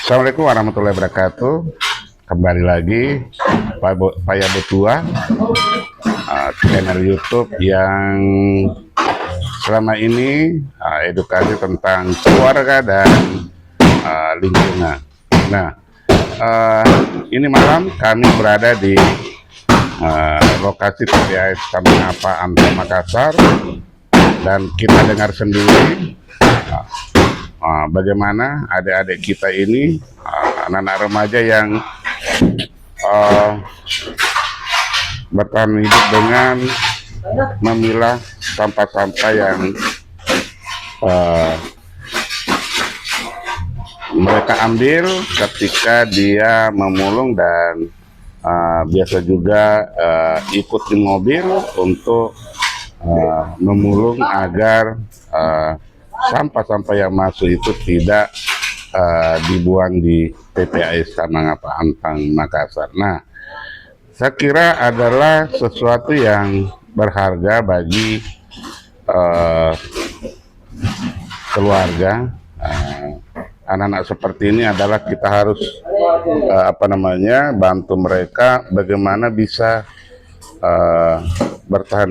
Assalamualaikum warahmatullahi wabarakatuh. Kembali lagi Paya Betua, channel YouTube yang selama ini edukasi tentang keluarga dan lingkungan. Nah, ini malam kami berada di lokasi TPAS Taman Apa Anta Makassar, dan kita dengar sendiri bagaimana adik-adik kita ini, anak-anak remaja yang bertahan hidup dengan memilah sampah-sampah yang mereka ambil ketika dia memulung, dan biasa juga ikut di mobil untuk memulung agar sampah-sampah yang masuk itu tidak dibuang di TPAS Taman Apa Antang Makassar. Nah, saya kira adalah sesuatu yang berharga bagi keluarga. Anak-anak seperti ini adalah kita harus bantu mereka bagaimana bisa bertahan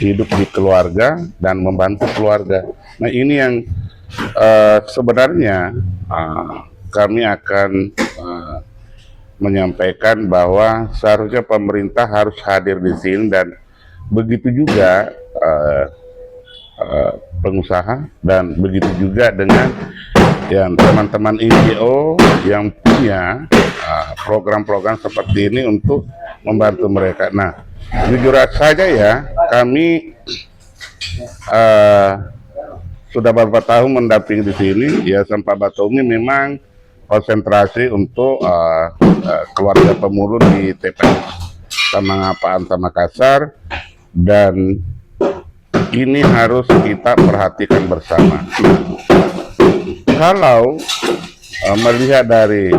hidup di keluarga dan membantu keluarga. Nah, ini yang sebenarnya kami akan menyampaikan bahwa seharusnya pemerintah harus hadir di sini, dan begitu juga pengusaha, dan begitu juga dengan yang teman-teman NGO yang punya program-program seperti ini untuk membantu mereka. Nah, jujur saja ya, kami sudah beberapa tahun mendampingi di sini. Ya, Sampah Batoumi memang konsentrasi untuk keluarga pemulung di TPAS Taman Apa Anta Makassar, dan ini harus kita perhatikan bersama. Kalau melihat dari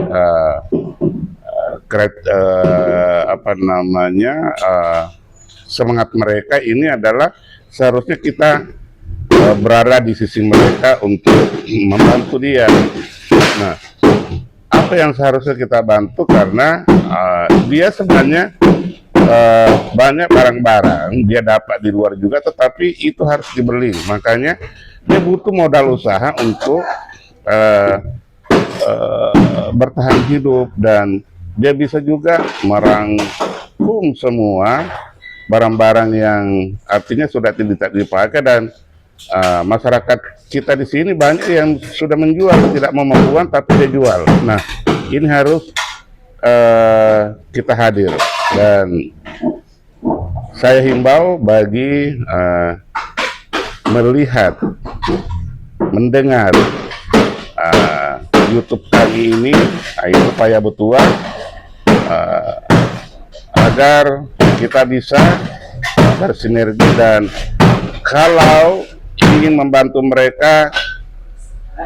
semangat mereka, ini adalah seharusnya kita berada di sisi mereka untuk membantu dia. Nah, apa yang seharusnya kita bantu, karena dia sebenarnya banyak barang-barang dia dapat di luar juga, tetapi itu harus dibeli. Makanya dia butuh modal usaha untuk bertahan hidup, dan dia bisa juga merangkum semua barang-barang yang artinya sudah tidak dipakai, dan masyarakat kita di sini banyak yang sudah menjual, tidak mau membuang tapi dia jual. Nah, ini harus kita hadir, dan saya himbau bagi melihat, mendengar YouTube kami ini, itu Paya Betua, agar kita bisa bersinergi, dan kalau ingin membantu mereka,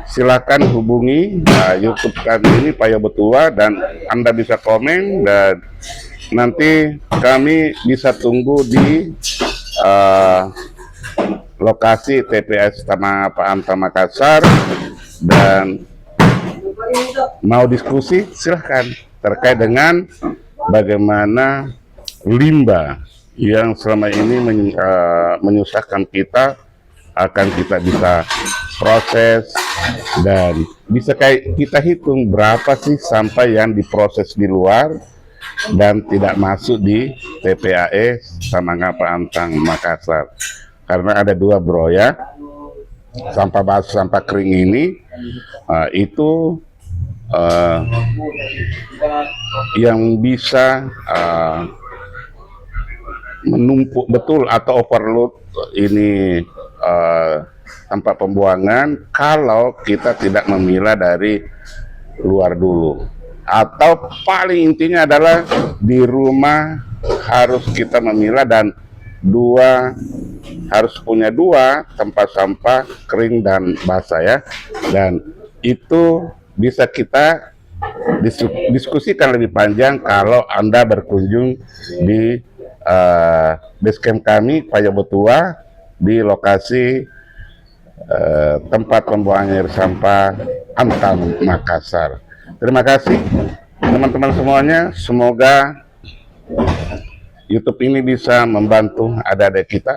silakan hubungi YouTube kami ini Paya Betua, dan Anda bisa komen, dan nanti kami bisa tunggu di lokasi TPAS Taman Apa Anta Makassar. Dan mau diskusi silahkan terkait dengan bagaimana limbah yang selama ini menyusahkan kita, akan kita bisa proses, dan bisa kayak kita hitung berapa sih sampah yang diproses di luar dan tidak masuk di TPAS Taman Apa Antang Makassar. Karena ada dua, bro, ya, sampah basah, sampah kering ini itu yang bisa menumpuk betul atau overload ini tempat pembuangan kalau kita tidak memilah dari luar dulu. Atau paling intinya adalah di rumah harus kita memilah, dan harus punya dua tempat sampah kering dan basah, ya. Dan itu bisa kita diskusikan lebih panjang kalau Anda berkunjung di basecamp kami Paya Betua di lokasi tempat pembuangan air sampah Antang Makassar. Terima kasih teman-teman semuanya. Semoga YouTube ini bisa membantu adik-adik kita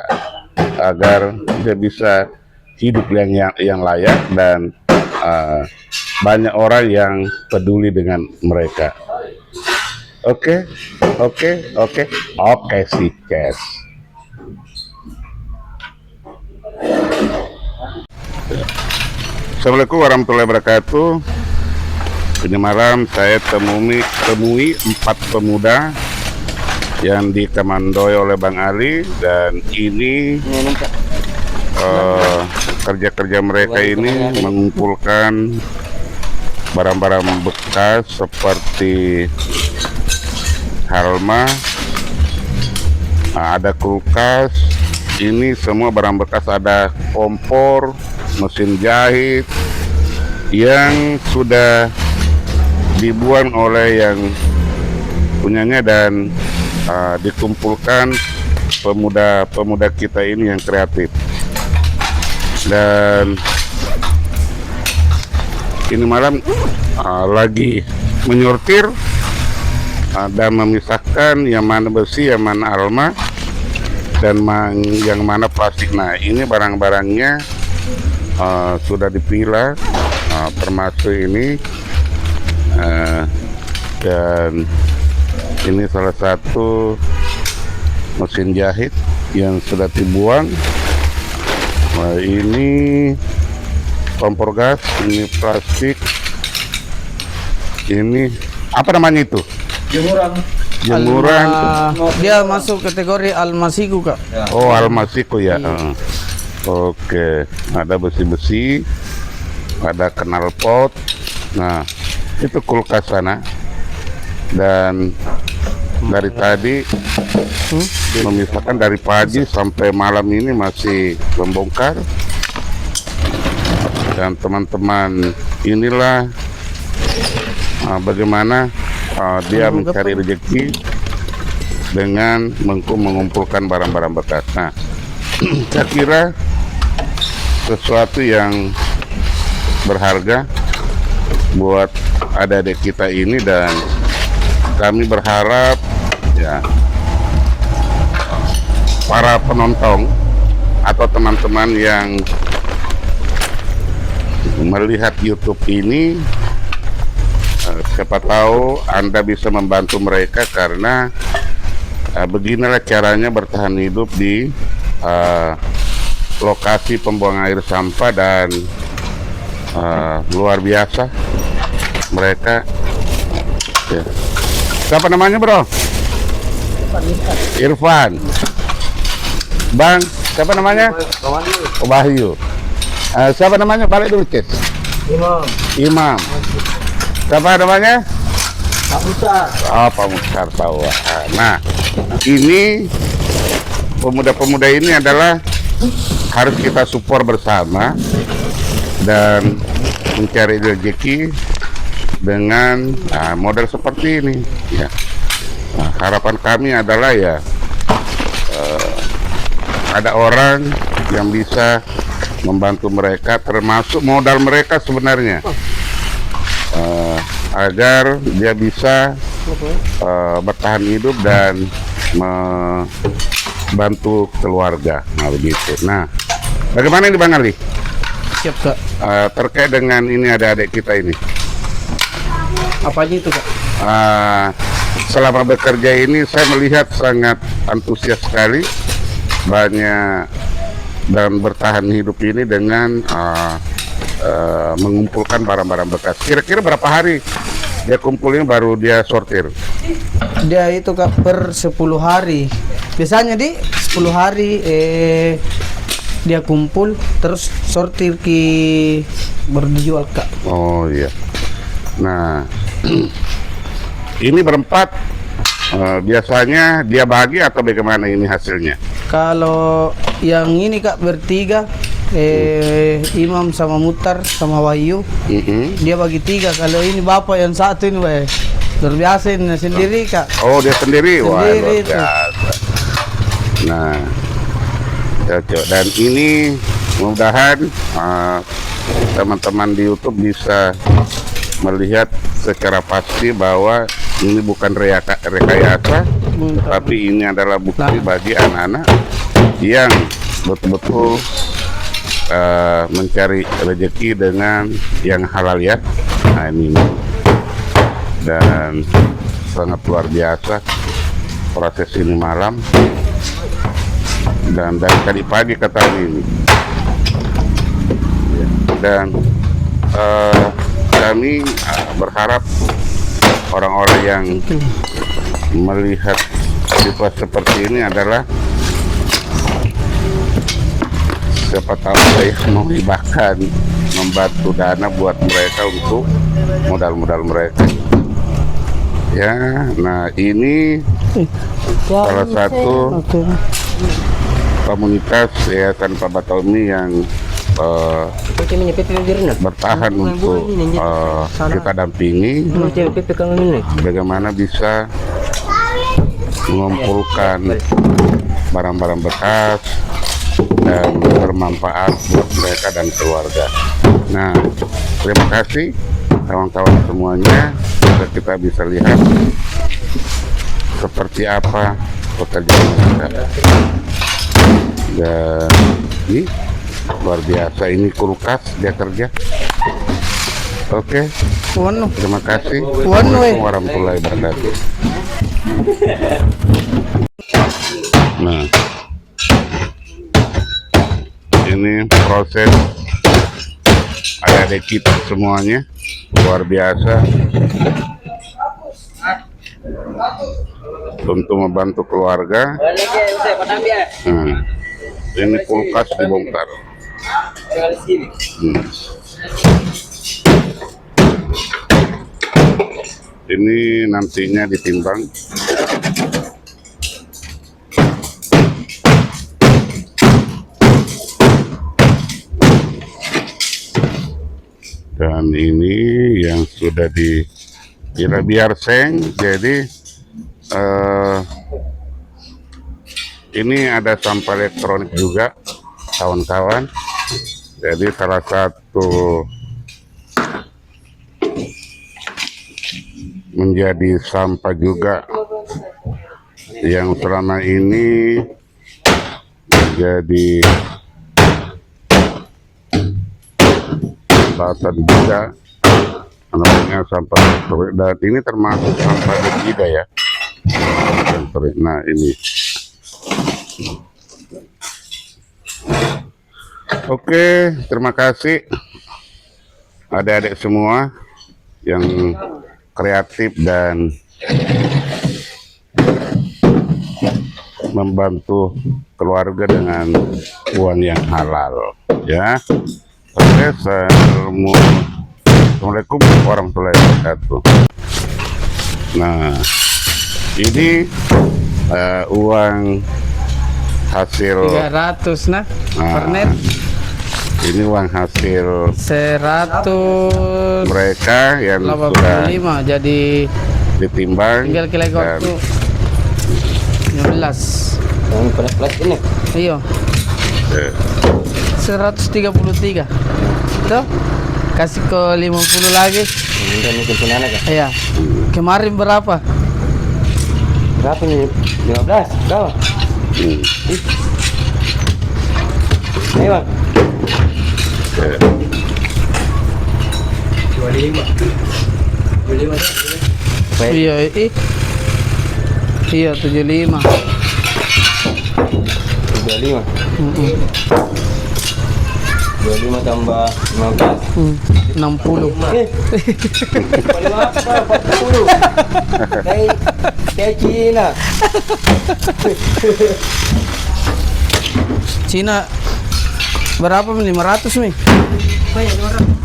agar dia bisa hidup yang layak dan banyak orang yang peduli dengan mereka. Oke, si Kes. Assalamualaikum warahmatullahi wabarakatuh. Ini malam saya temui 4 pemuda yang dikomandoi oleh Bang Ali, dan ini kerja-kerja mereka ini mengumpulkan barang-barang bekas seperti halma, ada kulkas, ini semua barang bekas, ada kompor, mesin jahit yang sudah dibuang oleh yang punyanya dan dikumpulkan pemuda-pemuda kita ini yang kreatif. Dan ini malam lagi menyortir dan memisahkan yang mana besi, yang mana alma, dan yang mana plastik. Nah, ini barang-barangnya sudah dipilah, termasuk ini, dan ini salah satu mesin jahit yang sudah dibuang. Nah, ini kompor gas, ini plastik, ini apa namanya itu? Jemuran. Dia masuk kategori almasiku, Kak. Oh, almasiku ya. Oke, ada besi-besi, ada knalpot. Nah, itu kulkas sana. Dan dari tadi memisahkan dari pagi sampai malam ini masih membongkar. Dan teman-teman inilah bagaimana dia mencari rezeki dengan mengumpulkan barang-barang bekas. Nah, saya kira sesuatu yang berharga buat adik-adik kita ini, dan kami berharap ya para penonton atau teman-teman yang melihat YouTube ini, siapa tahu Anda bisa membantu mereka, karena beginilah caranya bertahan hidup di lokasi pembuangan air sampah, dan luar biasa mereka ya. Siapa namanya, bro? Irfan. Bang, siapa namanya? Wahyu. Siapa namanya? Balik dulu, Ces. Imam. Siapa namanya? Pak Musar. Oh, Pak Musar tahu. Nah, ini pemuda-pemuda ini adalah harus kita support bersama dan mencari rezeki dengan model seperti ini. Ya. Nah, harapan kami adalah ya ada orang yang bisa membantu mereka, termasuk modal mereka sebenarnya. Agar dia bisa bertahan hidup dan membantu keluarga. Nah, begitu. Nah, bagaimana ini Bang Ali? Siap, Kak. Terkait dengan ini adik-adik kita ini. Apa aja itu, Kak? Selama bekerja ini saya melihat sangat antusias sekali, banyak dan bertahan hidup ini dengan mengumpulkan barang-barang bekas. Kira-kira berapa hari dia kumpulin baru dia sortir? Dia itu, Kak, per 10 hari. Biasanya di 10 hari dia kumpul terus sortir baru dijual, Kak. Oh iya. Nah, ini berempat biasanya dia bagi atau bagaimana ini hasilnya? Kalau yang ini, Kak, bertiga, Imam sama Mutar sama Wahyu, dia bagi 3. Kalau ini bapak yang satu ini, luar biasa ini sendiri, Kak. Oh, dia sendiri? Wah, luar Sendiri itu. biasa. Nah, cocok. Dan ini mudah-mudahan teman-teman di YouTube bisa melihat secara pasti bahwa ini bukan rekayasa, tapi ini adalah bukti bagi anak-anak yang betul-betul mencari rezeki dengan yang halal ya. Nah ini dan sangat luar biasa proses ini malam dan dari tadi pagi kata ini dan kami berharap orang-orang yang melihat situasi seperti ini adalah siapa tahu saya mau bahkan membantu dana buat mereka untuk modal-modal mereka ya. Nah ini salah satu komunitas Yayasan Pak Batomi yang bertahan untuk kita dampingi bagaimana bisa mengumpulkan barang-barang bekas dan bermanfaat buat mereka dan keluarga. Nah, terima kasih kawan-kawan semuanya. Kita bisa lihat seperti apa pekerjaan mereka. Dan ini luar biasa, ini kulkas dia kerja. Oke, terima kasih. Assalamualaikum warahmatullahi wabarakatuh. Nah, ini proses adik-adik kita semuanya luar biasa untuk membantu keluarga. Nah, ini kulkas dibongkar. Ini nantinya ditimbang. Dan ini yang sudah dikira biar seng, jadi ini ada sampah elektronik juga kawan-kawan. Jadi salah satu menjadi sampah juga yang selama ini menjadi bahan juga namanya sampah elektronik, dan ini termasuk sampah berbeda ya. Nah ini oke, terima kasih adik-adik semua yang kreatif dan membantu keluarga dengan uang yang halal ya. Oke, Assalamualaikum warahmatullahi wabarakatuh. Nah, ini uang hasil 300 per net. Ini uang hasil 185 mereka yang sudah jadi ditimbang. Tinggal kira waktu 15. Yang plus ini. Iya. 133. Tuh. Kasih ke 50 lagi. Iya. Kemarin berapa? Berapa nih? 15. Berapa? Ayo, Bang. 25. Iya, iya 75. 25. 25 tambah 15. 60. Paling apa? 40. Kayak Cina. Cina berapa nih? 500 nih. Banyak 200.